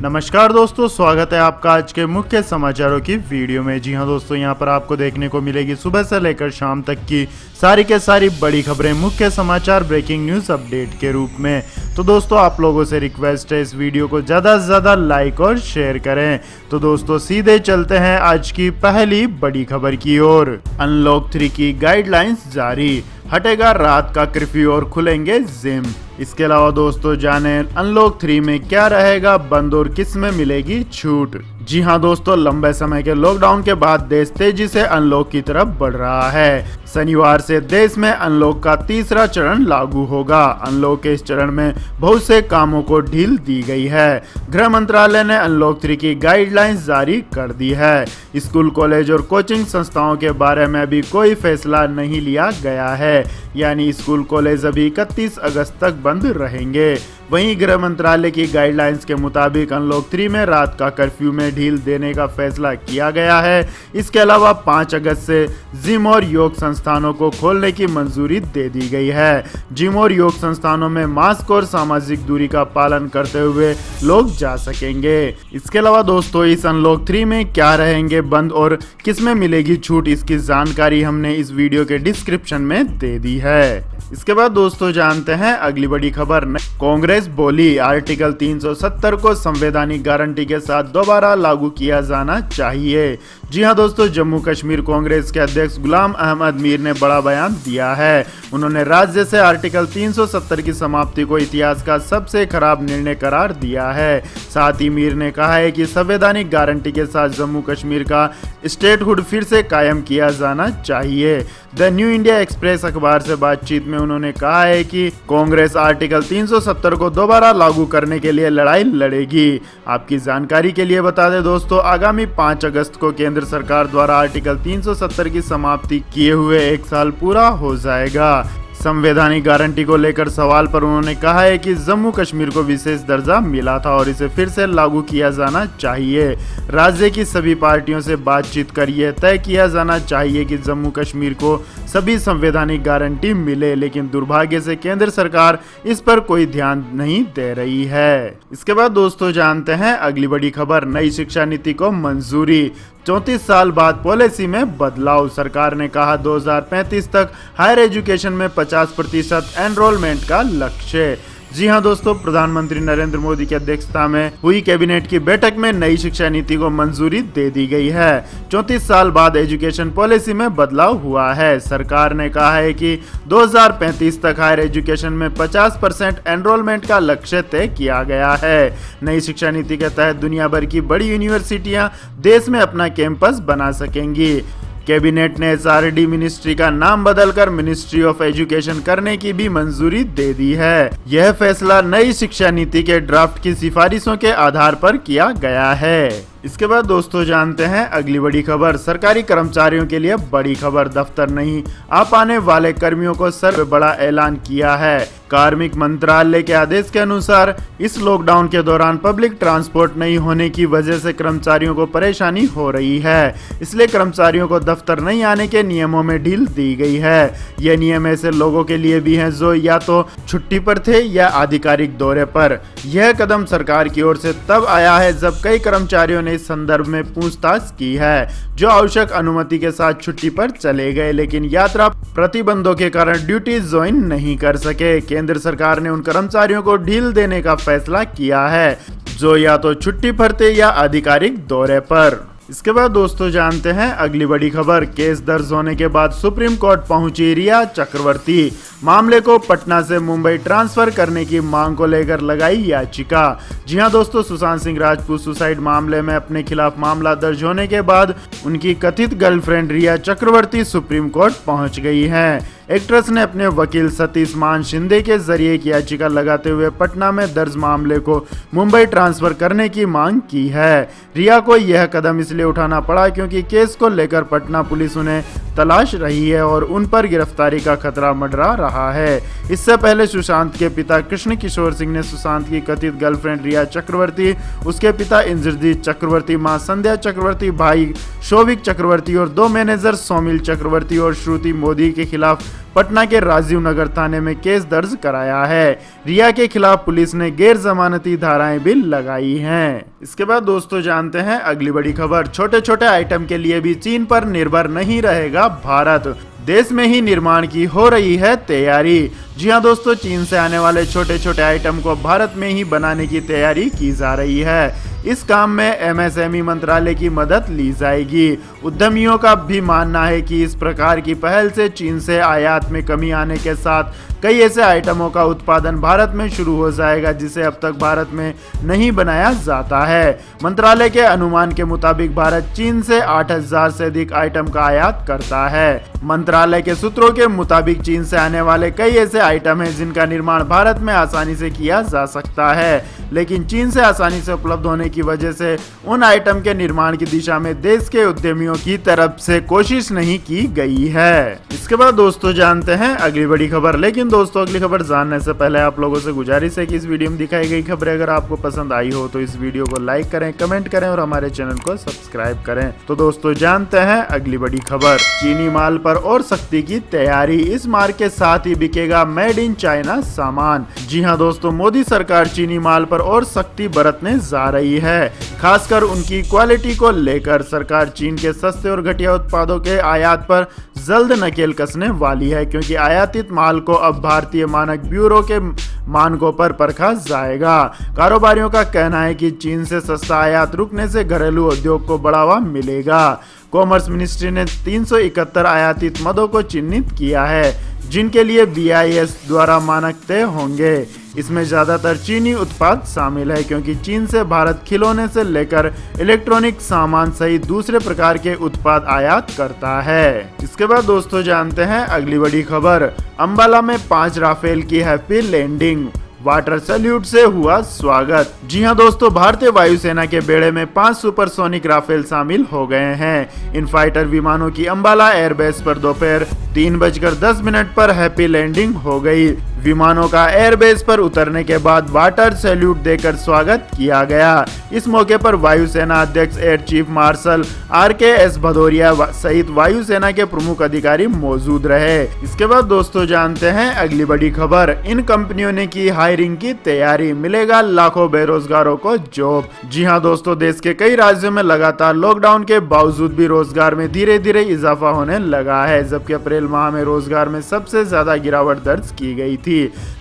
नमस्कार दोस्तों, स्वागत है आपका आज के मुख्य समाचारों की वीडियो में। जी हां दोस्तों, यहां पर आपको देखने को मिलेगी सुबह से लेकर शाम तक की सारी के सारी बड़ी खबरें, मुख्य समाचार, ब्रेकिंग न्यूज़ अपडेट के रूप में। तो दोस्तों, आप लोगों से रिक्वेस्ट है इस वीडियो को ज़्यादा से ज़्यादा लाइक और शेयर करें। तो दोस्तों, सीधे चलते हैं आज की पहली बड़ी खबर की ओर। अनलॉक 3 की गाइडलाइंस जारी, हटेगा रात का कर्फ्यू और खुलेंगे जिम। इसके अलावा दोस्तों, जाने अनलॉक 3 में क्या रहेगा बंद और किस में मिलेगी छूट। जी हां दोस्तों, लंबे समय के लॉकडाउन के बाद देश तेजी से अनलॉक की तरफ बढ़ रहा है। शनिवार से देश में अनलॉक का तीसरा चरण लागू होगा। अनलॉक के इस चरण में बहुत से कामों को ढील दी गई है। गृह मंत्रालय ने अनलॉक 3 की गाइडलाइंस जारी कर दी है। स्कूल, कॉलेज और कोचिंग संस्थाओं के बारे में अभी कोई फैसला नहीं लिया गया है, यानी स्कूल कॉलेज अभी 31 अगस्त तक बंद रहेंगे। वहीं गृह मंत्रालय की गाइडलाइंस के मुताबिक अनलॉक 3 में रात का कर्फ्यू में ढील देने का फैसला किया गया है। इसके अलावा 5 अगस्त से जिम और योग संस्थानों को खोलने की मंजूरी दे दी गई है। जिम और योग संस्थानों में मास्क और सामाजिक दूरी का पालन करते हुए लोग जा सकेंगे। इसके अलावा दोस्तों, इस अनलॉक 3 में क्या रहेंगे बंद और किस में मिलेगी छूट, इसकी जानकारी हमने इस वीडियो के डिस्क्रिप्शन में दे दी है। इसके बाद दोस्तों, जानते हैं अगली बड़ी खबर। कांग्रेस बोली, आर्टिकल 370 को संवैधानिक गारंटी के साथ दोबारा लागू किया जाना चाहिए। जी हां दोस्तों, जम्मू कश्मीर कांग्रेस के अध्यक्ष गुलाम अहमद मीर ने बड़ा बयान दिया है। उन्होंने राज्य से आर्टिकल 370 की समाप्ति को इतिहास का सबसे खराब निर्णय करार दिया है। साथ ही मीर ने कहा है कि संवैधानिक गारंटी के साथ जम्मू कश्मीर का स्टेटहुड फिर से कायम किया जाना चाहिए। द न्यू इंडिया एक्सप्रेस अखबार से बातचीत में उन्होंने कहा है कि कांग्रेस आर्टिकल 370 को दोबारा लागू करने के लिए लड़ाई लड़ेगी। आपकी जानकारी के लिए बता दें दोस्तों, आगामी 5 अगस्त को केंद्र सरकार द्वारा आर्टिकल 370 की समाप्ति किए हुए 1 साल पूरा हो जाएगा। संवैधानिक गारंटी को लेकर सवाल पर उन्होंने कहा है कि जम्मू कश्मीर को विशेष दर्जा मिला था और इसे फिर से लागू किया जाना चाहिए। राज्य की सभी पार्टियों से बातचीत कर यह तय किया जाना चाहिए कि जम्मू कश्मीर को सभी संवैधानिक गारंटी मिले, लेकिन दुर्भाग्य से केंद्र सरकार इस पर कोई ध्यान नहीं दे रही है। इसके बाद दोस्तों, जानते हैं अगली बड़ी खबर। नई शिक्षा नीति को मंजूरी, 34 साल बाद पॉलिसी में बदलाव। सरकार ने कहा 2035 तक हायर एजुकेशन में 50% एनरोलमेंट का लक्ष्य। जी हां दोस्तों, प्रधानमंत्री नरेंद्र मोदी की अध्यक्षता में हुई कैबिनेट की बैठक में नई शिक्षा नीति को मंजूरी दे दी गई है। 34 साल बाद एजुकेशन पॉलिसी में बदलाव हुआ है। सरकार ने कहा है कि 2035 तक हायर एजुकेशन में 50% एनरोलमेंट का लक्ष्य तय किया गया है। नई शिक्षा नीति के तहत दुनिया भर की बड़ी यूनिवर्सिटियां देश में अपना कैंपस बना सकेंगी। कैबिनेट ने एचआरडी मिनिस्ट्री का नाम बदलकर मिनिस्ट्री ऑफ एजुकेशन करने की भी मंजूरी दे दी है। यह फैसला नई शिक्षा नीति के ड्राफ्ट की सिफारिशों के आधार पर किया गया है। इसके बाद दोस्तों, जानते हैं अगली बड़ी खबर। सरकारी कर्मचारियों के लिए बड़ी खबर, दफ्तर नहीं आ पाने वाले कर्मियों को सर्वे बड़ा ऐलान किया है। कार्मिक मंत्रालय के आदेश के अनुसार इस लॉकडाउन के दौरान पब्लिक ट्रांसपोर्ट नहीं होने की वजह से कर्मचारियों को परेशानी हो रही है। इसलिए कर्मचारियों को दफ्तर नहीं आने के नियमों में ढील दी गई है। यह नियम ऐसे लोगों के लिए भी हैं जो या तो छुट्टी पर थे या आधिकारिक दौरे पर। यह कदम सरकार की ओर से तब आया है जब कई कर्मचारियों ने इस संदर्भ में पूछताछ की है, जो आवश्यक अनुमति के साथ छुट्टी पर चले गए लेकिन यात्रा प्रतिबंधों के कारण ड्यूटी ज्वाइन नहीं कर सके। केंद्र सरकार ने उन कर्मचारियों को ढील देने का फैसला किया है जो या तो छुट्टी पर थे या आधिकारिक दौरे पर। इसके बाद दोस्तों, जानते हैं अगली बड़ी खबर। केस दर्ज होने के बाद सुप्रीम कोर्ट पहुंची रिया चक्रवर्ती। मामले को पटना से मुंबई ट्रांसफर करने की मांग को लेकर लगाई याचिका। जी हां दोस्तों, सुशांत सिंह राजपूत सुसाइड मामले में अपने खिलाफ मामला दर्ज होने के बाद उनकी कथित गर्लफ्रेंड रिया चक्रवर्ती सुप्रीम कोर्ट पहुंच गई हैं। एक्ट्रेस ने अपने वकील सतीश मान शिंदे के जरिए एक याचिका लगाते हुए पटना में दर्ज मामले को मुंबई ट्रांसफर करने की मांग की है। रिया को यह कदम इसलिए उठाना पड़ा क्योंकि केस को लेकर पटना पुलिस उन्हें तलाश रही है और उन पर गिरफ्तारी का खतरा मंडरा रहा है। इससे पहले सुशांत के पिता कृष्ण किशोर सिंह ने सुशांत की कथित गर्लफ्रेंड रिया चक्रवर्ती, उसके पिता इंद्रजीत चक्रवर्ती, मां संध्या चक्रवर्ती, भाई शोभिक चक्रवर्ती और 2 मैनेजर सोमिल चक्रवर्ती और श्रुति मोदी के खिलाफ पटना के राजीव नगर थाने में केस दर्ज कराया है। रिया के खिलाफ पुलिस ने गैर जमानती धाराएं भी लगाई हैं। इसके बाद दोस्तों जानते हैं अगली बड़ी खबर। छोटे छोटे आइटम के लिए भी चीन पर निर्भर नहीं रहेगा भारत, देश में ही निर्माण की हो रही है तैयारी। जी हां दोस्तों, चीन से आने वाले छोटे छोटे आइटम को भारत में ही बनाने की तैयारी की जा रही है। इस काम में एमएसएमई मंत्रालय की मदद ली जाएगी। उद्यमियों का भी मानना है कि इस प्रकार की पहल से चीन से आयात में कमी आने के साथ कई ऐसे आइटमों का उत्पादन भारत में शुरू हो जाएगा जिसे अब तक भारत में नहीं बनाया जाता है। मंत्रालय के अनुमान के मुताबिक भारत चीन से 8000 से अधिक आइटम का आयात करता है। मंत्रालय के सूत्रों के मुताबिक चीन से आने वाले कई ऐसे आइटम हैं जिनका निर्माण भारत में आसानी से किया जा सकता है, लेकिन चीन से आसानी से उपलब्ध होने की वजह से उन आइटम के निर्माण की दिशा में देश के उद्यमियों की तरफ से कोशिश नहीं की गई है। इसके बाद दोस्तों जानते हैं अगली बड़ी खबर। लेकिन दोस्तों अगली खबर जानने से पहले आप लोगों से गुजारिश है कि इस वीडियो में दिखाई गई खबरें अगर आपको पसंद आई हो तो इस वीडियो को लाइक करें, कमेंट करें और हमारे चैनल को सब्सक्राइब करें। तो दोस्तों जानते हैं अगली बड़ी खबर। चीनी माल पर और सख्ती की तैयारी, इस मार्ग के साथ ही बिकेगा मेड इन चाइना सामान। जी हां दोस्तों, मोदी सरकार चीनी माल पर और सख्ती बरतने जा रही है। खासकर उनकी क्वालिटी को लेकर सरकार चीन के सस्ते और घटिया उत्पादों के आयात पर जल्द नकेल कसने वाली है, क्योंकि आयातित माल को अब भारतीय मानक ब्यूरो के मानकों पर परखा जाएगा। कारोबारियों का कहना है कि चीन से सस्ता आयात रुकने से घरेलू उद्योग को बढ़ावा मिलेगा। कॉमर्स मिनिस्ट्री ने 371 आयातित मदों को चिन्हित किया है जिनके लिए BIS द्वारा मानक तय होंगे। इसमें ज्यादातर चीनी उत्पाद शामिल है, क्योंकि चीन से भारत खिलौने से लेकर इलेक्ट्रॉनिक सामान सहित दूसरे प्रकार के उत्पाद आयात करता है। इसके बाद दोस्तों जानते हैं अगली बड़ी खबर। अंबाला में 5 राफेल की हैप्पी लैंडिंग, वाटर सैल्यूट से हुआ स्वागत। जी हां दोस्तों, भारतीय वायुसेना के बेड़े में 5 सुपरसोनिक राफेल शामिल हो गए हैं। इन फाइटर विमानों की अंबाला एयरबेस पर दोपहर 3:10 पर हैप्पी लैंडिंग हो गई। विमानों का एयरबेस पर उतरने के बाद वाटर सैल्यूट देकर स्वागत किया गया। इस मौके पर वायुसेना अध्यक्ष air chief marshal RKS Bhadauria सहित वायुसेना के प्रमुख अधिकारी मौजूद रहे। इसके बाद दोस्तों जानते हैं अगली बड़ी खबर। इन कंपनियों ने की हायरिंग की तैयारी, मिलेगा लाखों बेरोजगारों को जॉब। जी हां दोस्तों, देश के कई राज्यों में लगातार लॉकडाउन के बावजूद भी रोजगार में धीरे धीरे इजाफा होने लगा है, जबकि अप्रैल माह में रोजगार में सबसे ज्यादा गिरावट दर्ज की गई थी।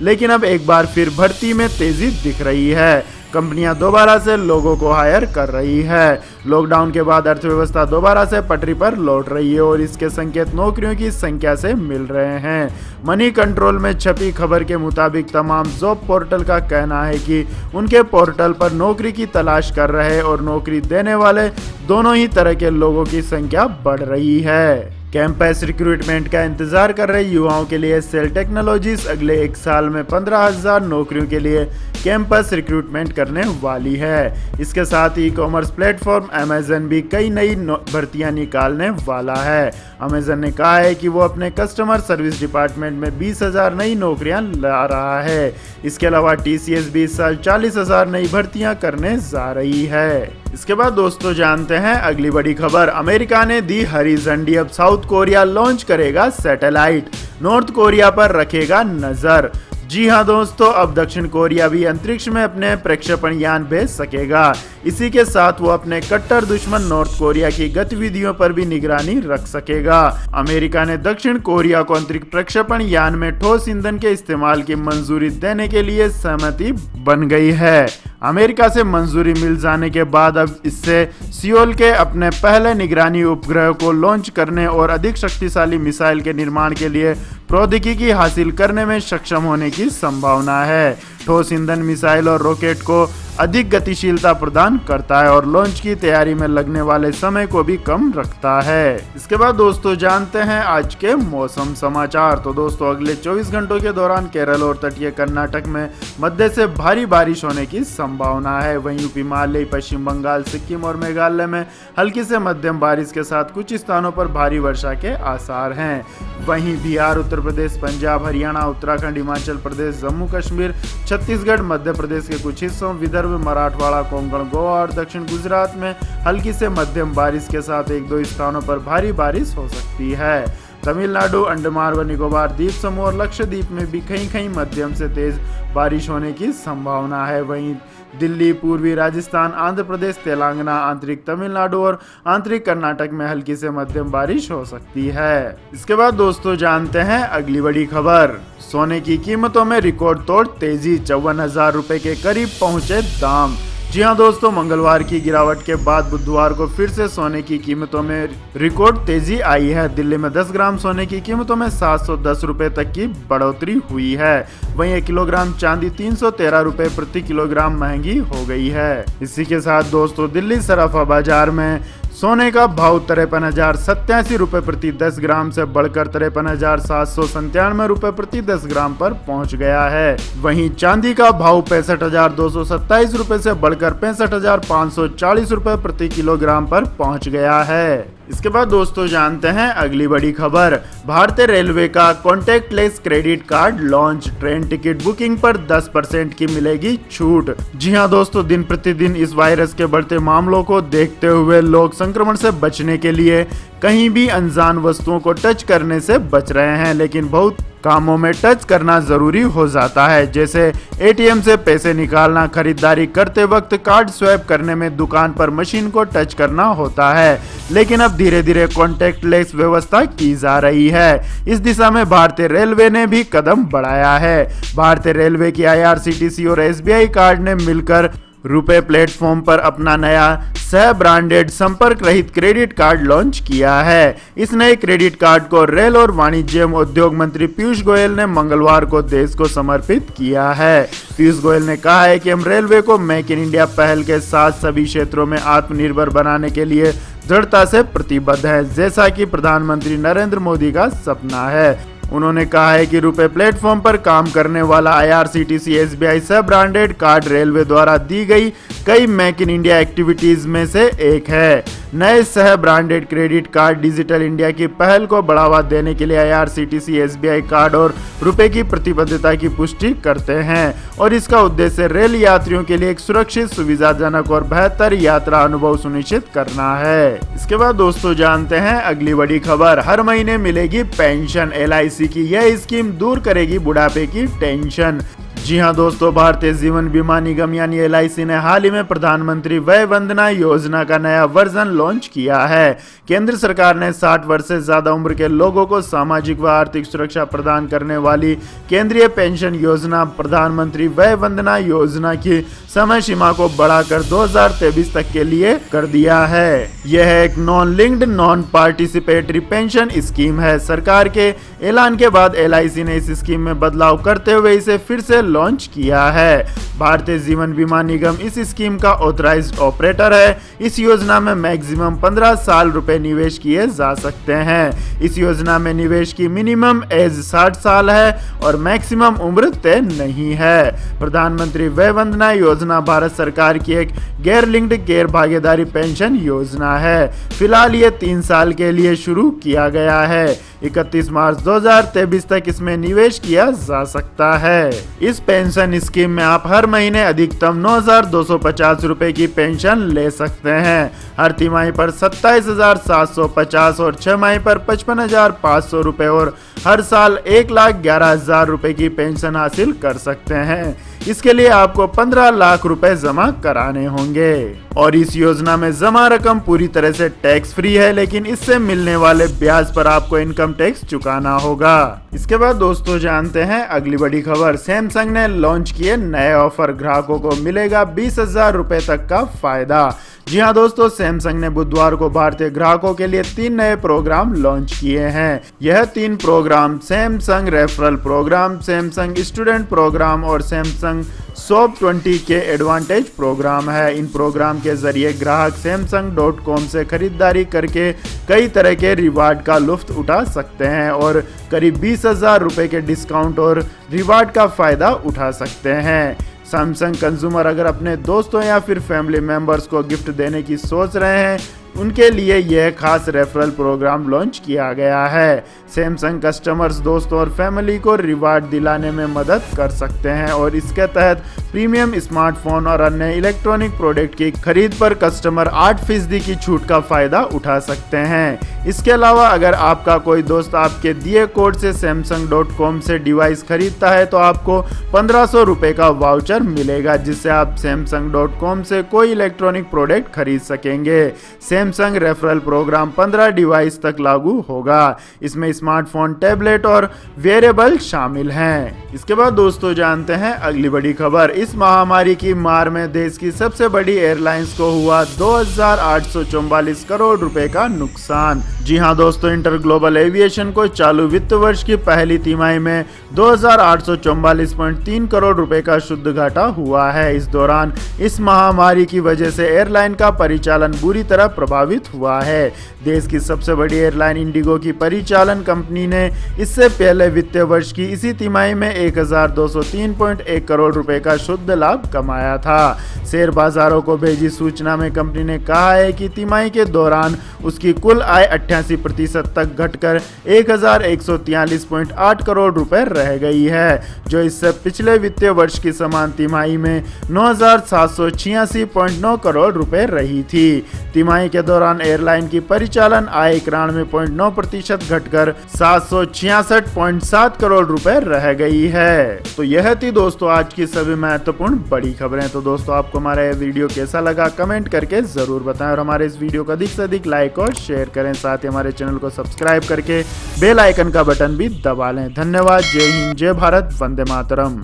लेकिन अब एक बार फिर भर्ती में तेजी दिख रही है। कंपनियां दोबारा से लोगों को हायर कर रही है। लॉकडाउन के बाद अर्थव्यवस्था दोबारा से पटरी पर लौट रही है और इसके संकेत नौकरियों की संख्या से मिल रहे हैं। मनी कंट्रोल में छपी खबर के मुताबिक तमाम जॉब पोर्टल का कहना है कि उनके पोर्टल पर नौकरी की तलाश कर रहे और नौकरी देने वाले दोनों ही तरह के लोगों की संख्या बढ़ रही है। कैंपस रिक्रूटमेंट का इंतजार कर रहे युवाओं के लिए सेल टेक्नोलॉजीज अगले 1 साल में 15,000 नौकरियों के लिए कैंपस रिक्रूटमेंट करने वाली है। इसके साथ ही कॉमर्स प्लेटफॉर्म अमेजन भी कई नई भर्तियां निकालने वाला है। अमेजन ने कहा है कि वो अपने कस्टमर सर्विस डिपार्टमेंट में 20,000 नई नौकरियां ला रहा है। इसके अलावा TCS भी इस साल 40,000 नई भर्तियां करने जा रही है। इसके बाद दोस्तों जानते हैं अगली बड़ी खबर। अमेरिका ने दी हरी झंडी, अब साउथ कोरिया लॉन्च करेगा सैटेलाइट, नॉर्थ कोरिया पर रखेगा नजर। जी हां दोस्तों, अब दक्षिण कोरिया भी अंतरिक्ष में अपने प्रक्षेपण यान भेज सकेगा। इसी के साथ वो अपने कट्टर दुश्मन नॉर्थ कोरिया की गतिविधियों पर भी निगरानी रख सकेगा। अमेरिका ने दक्षिण कोरिया को अंतरिक्ष प्रक्षेपण यान में ठोस ईंधन के इस्तेमाल की मंजूरी देने के लिए सहमति बन गई है। अमेरिका से मंजूरी मिल जाने के बाद अब इससे सियोल के अपने पहले निगरानी उपग्रह को लॉन्च करने और अधिक शक्तिशाली मिसाइल के निर्माण के लिए प्रौद्योगिकी हासिल करने में सक्षम होने की संभावना है। ठोस ईंधन मिसाइल और रॉकेट को अधिक गतिशीलता प्रदान करता है और लॉन्च की तैयारी में लगने वाले समय को भी कम रखता है। इसके बाद दोस्तों जानते हैं आज के मौसम समाचार। तो दोस्तों अगले 24 घंटों के दौरान केरल और तटीय कर्नाटक में मध्य से भारी बारिश होने की संभावना है। वहीं यूपी, हिमालय, पश्चिम बंगाल, सिक्किम और मेघालय में हल्की से मध्यम बारिश के साथ कुछ स्थानों पर भारी वर्षा के आसार हैं। वहीं बिहार, उत्तर प्रदेश, पंजाब, हरियाणा, उत्तराखंड, हिमाचल प्रदेश, जम्मू कश्मीर, छत्तीसगढ़, मध्य प्रदेश के कुछ हिस्सों, विदर्भ, मराठवाड़ा, कोंकण, गोवा और दक्षिण गुजरात में हल्की से मध्यम बारिश के साथ 1-2 स्थानों पर भारी बारिश हो सकती है। तमिलनाडु, अंडमान व निकोबार द्वीप समूह और लक्षद्वीप में भी कहीं कहीं मध्यम से तेज बारिश होने की संभावना है। वहीं दिल्ली, पूर्वी राजस्थान, आंध्र प्रदेश, तेलंगाना, आंतरिक तमिलनाडु और आंतरिक कर्नाटक में हल्की से मध्यम बारिश हो सकती है। इसके बाद दोस्तों जानते हैं अगली बड़ी खबर। सोने की कीमतों में रिकॉर्ड तोड़ तेजी, 54,000 रुपए के करीब पहुंचे दाम। जी हां दोस्तों, मंगलवार की गिरावट के बाद बुधवार को फिर से सोने की कीमतों में रिकॉर्ड तेजी आई है। दिल्ली में 10 ग्राम सोने की कीमतों में 710 रुपए तक की बढ़ोतरी हुई है। वहीं 1 किलोग्राम चांदी 313 रुपए प्रति किलोग्राम महंगी हो गई है। इसी के साथ दोस्तों दिल्ली सराफा बाजार में सोने का भाव 53,087 रुपए प्रति 10 ग्राम से बढ़कर 53,797 रुपए प्रति 10 ग्राम पर पहुंच गया है। वहीं चांदी का भाव 65,227 रुपए से बढ़कर 65,540 रुपए प्रति किलोग्राम पर पहुंच गया है। इसके बाद दोस्तों जानते हैं अगली बड़ी खबर। भारतीय रेलवे का contactless credit card launch, train ticket booking पर 10% की मिलेगी छूट। जी हां दोस्तों, दिन प्रतिदिन इस वायरस के बढ़ते मामलों को देखते हुए लोग संक्रमण से बचने के लिए कहीं भी अनजान वस्तुओं को टच करने से बच रहे हैं, लेकिन बहुत कामों में टच करना जरूरी हो जाता है, जैसे एटीएम से पैसे निकालना, खरीदारी करते वक्त कार्ड स्वैप करने में दुकान पर मशीन को टच करना होता है। लेकिन अब धीरे धीरे कॉन्टैक्टलेस व्यवस्था की जा रही है। इस दिशा में भारतीय रेलवे ने भी कदम बढ़ाया है। भारतीय रेलवे की IRCTC और SBI कार्ड ने मिलकर रुपे प्लेटफॉर्म पर अपना नया सह ब्रांडेड संपर्क रहित क्रेडिट कार्ड लॉन्च किया है। इस नए क्रेडिट कार्ड को रेल और वाणिज्य उद्योग मंत्री पीयूष गोयल ने मंगलवार को देश को समर्पित किया है। पीयूष गोयल ने कहा है कि हम रेलवे को मेक इन इंडिया पहल के साथ सभी क्षेत्रों में आत्मनिर्भर बनाने के लिए दृढ़ता से प्रतिबद्ध है, जैसा कि प्रधानमंत्री नरेंद्र मोदी का सपना है। उन्होंने कहा है कि रुपे प्लेटफॉर्म पर काम करने वाला IRCTC SBI सह ब्रांडेड कार्ड रेलवे द्वारा दी गई कई मेक इन इंडिया एक्टिविटीज में से एक है। नए सह branded credit card digital India की पहल को बढ़ावा देने के लिए IRCTC SBI कार्ड और रुपए की प्रतिबद्धता की पुष्टि करते हैं और इसका उद्देश्य रेल यात्रियों के लिए एक सुरक्षित, सुविधाजनक और बेहतर यात्रा अनुभव सुनिश्चित करना है। इसके बाद दोस्तों जानते हैं अगली बड़ी खबर। हर महीने मिलेगी पेंशन, LIC की यह स्कीम दूर करेगी बुढ़ापे की टेंशन। जी हां दोस्तों, भारतीय जीवन बीमा निगम यानी LIC ने हाल ही में प्रधानमंत्री वय वंदना योजना का नया वर्जन लॉन्च किया है। केंद्र सरकार ने 60 वर्ष से ज्यादा उम्र के लोगों को सामाजिक व आर्थिक सुरक्षा प्रदान करने वाली केंद्रीय पेंशन योजना प्रधानमंत्री वय वंदना योजना की समय सीमा को बढ़ाकर 2023 तक के लिए कर दिया है। यह एक non linked, non participatory pension scheme है। सरकार के ऐलान के बाद LIC ने इस स्कीम में बदलाव करते हुए इसे फिर से लॉन्च किया है। भारतीय जीवन बीमा निगम इस स्कीम का ऑथराइज्ड ऑपरेटर है। इस योजना में मैक्सिमम 15 साल रुपए निवेश किए जा सकते हैं। इस योजना में निवेश की मिनिमम एज 60 साल है और मैक्सिमम उम्र तय नहीं है। प्रधानमंत्री वय वंदना योजना भारत सरकार की एक गैर लिंक्ड गैर भागीदारी पेंशन योजना है। फिलहाल ये 3 साल के लिए शुरू किया गया है। 31 मार्च 2023 तक इसमें निवेश किया जा सकता है। इस पेंशन स्कीम में आप हर महीने अधिकतम 9,250 रुपए की पेंशन ले सकते हैं। हर तिमाही पर 27,750 और 6 माही पर 55,500 रुपए और हर साल 1,11,000 रुपए की पेंशन हासिल कर सकते हैं। इसके लिए आपको 15 लाख रुपए जमा कराने होंगे और इस योजना में जमा रकम पूरी तरह से टैक्स फ्री है, लेकिन इससे मिलने वाले ब्याज पर आपको इनकम टैक्स चुकाना होगा। इसके बाद दोस्तों जानते हैं अगली बड़ी खबर। सैमसंग ने लॉन्च किए नए ऑफर, ग्राहकों को मिलेगा 20,000 रुपए तक का फायदा। जी हां दोस्तों, सैमसंग ने बुधवार को भारतीय ग्राहकों के लिए 3 नए प्रोग्राम लॉन्च किए हैं। यह 3 programme Samsung referral programme, Samsung student programme और सैमसंग शॉप 20 के एडवांटेज प्रोग्राम है। इन प्रोग्राम के जरिए ग्राहक samsung.com से खरीदारी करके कई तरह के रिवार्ड का लुत्फ उठा सकते हैं और करीब 20,000 रुपए के डिस्काउंट और रिवार्ड का फायदा उठा सकते हैं। सैमसंग कंज्यूमर अगर अपने दोस्तों या फिर फैमिली मेंबर्स को गिफ्ट देने की सोच रहे हैं उनके लिए यह खास रेफरल प्रोग्राम लॉन्च किया गया है। सैमसंग कस्टमर्स, दोस्तों और फैमिली को रिवार्ड दिलाने में मदद कर सकते हैं और इसके तहत प्रीमियम स्मार्टफोन और अन्य इलेक्ट्रॉनिक प्रोडक्ट की खरीद पर कस्टमर 8% की छूट का फायदा उठा सकते हैं। इसके अलावा अगर आपका कोई दोस्त आपके दिए कोड से samsung.com से डिवाइस खरीदता है तो आपको 1500 रुपए का वाउचर मिलेगा, जिससे आप samsung.com से कोई इलेक्ट्रॉनिक प्रोडक्ट खरीद सकेंगे। सैमसंग रेफरल प्रोग्राम 15 डिवाइस तक लागू होगा। इसमें स्मार्टफोन, टैबलेट और वेयरेबल शामिल हैं। इसके बाद दोस्तों जानते हैं अगली बड़ी खबर। इस महामारी की मार में देश की सबसे बड़ी एयरलाइंस को हुआ 2844 करोड़ रुपए का नुकसान। जी हां दोस्तों, इंटर ग्लोबल एविएशन को चालू वित्त वर्ष की पहली तिमाही में 2844.3 करोड़ रुपए का शुद्ध घाटा हुआ है। इस दौरान इस महामारी की वजह से एयरलाइन का परिचालन बुरी तरह प्रभावित हुआ है। देश की सबसे बड़ी एयरलाइन इंडिगो की परिचालन कंपनी ने इससे पहले वित्तीय वर्ष की इसी तिमाही में 1203.1 करोड़ रुपए का शुद्ध लाभ कमाया था। शेयर बाजारों को भेजी सूचना में कंपनी ने कहा है कि तिमाही के दौरान उसकी कुल आय 88% तक घटकर 1143.8 करोड़ रुपए रह गई है, जो इससे पिछले वित्तीय वर्ष की समान तिमाही में 9786.9 करोड़ रुपए रही थी। तिमाही के दौरान एयरलाइन की परिचालन आय 91.9% घटकर 766.7 करोड़ रुपए रह गई है। तो यह थी दोस्तों आज की सभी महत्वपूर्ण बड़ी खबरें। तो दोस्तों आपको हमारा यह वीडियो कैसा लगा कमेंट करके जरूर बताएं और हमारे इस वीडियो को अधिक से अधिक लाइक और शेयर करें। साथ ही हमारे चैनल को सब्सक्राइब करके बेल आइकन का बटन भी दबा लें। धन्यवाद। जय हिंद, जय भारत, वंदे मातरम।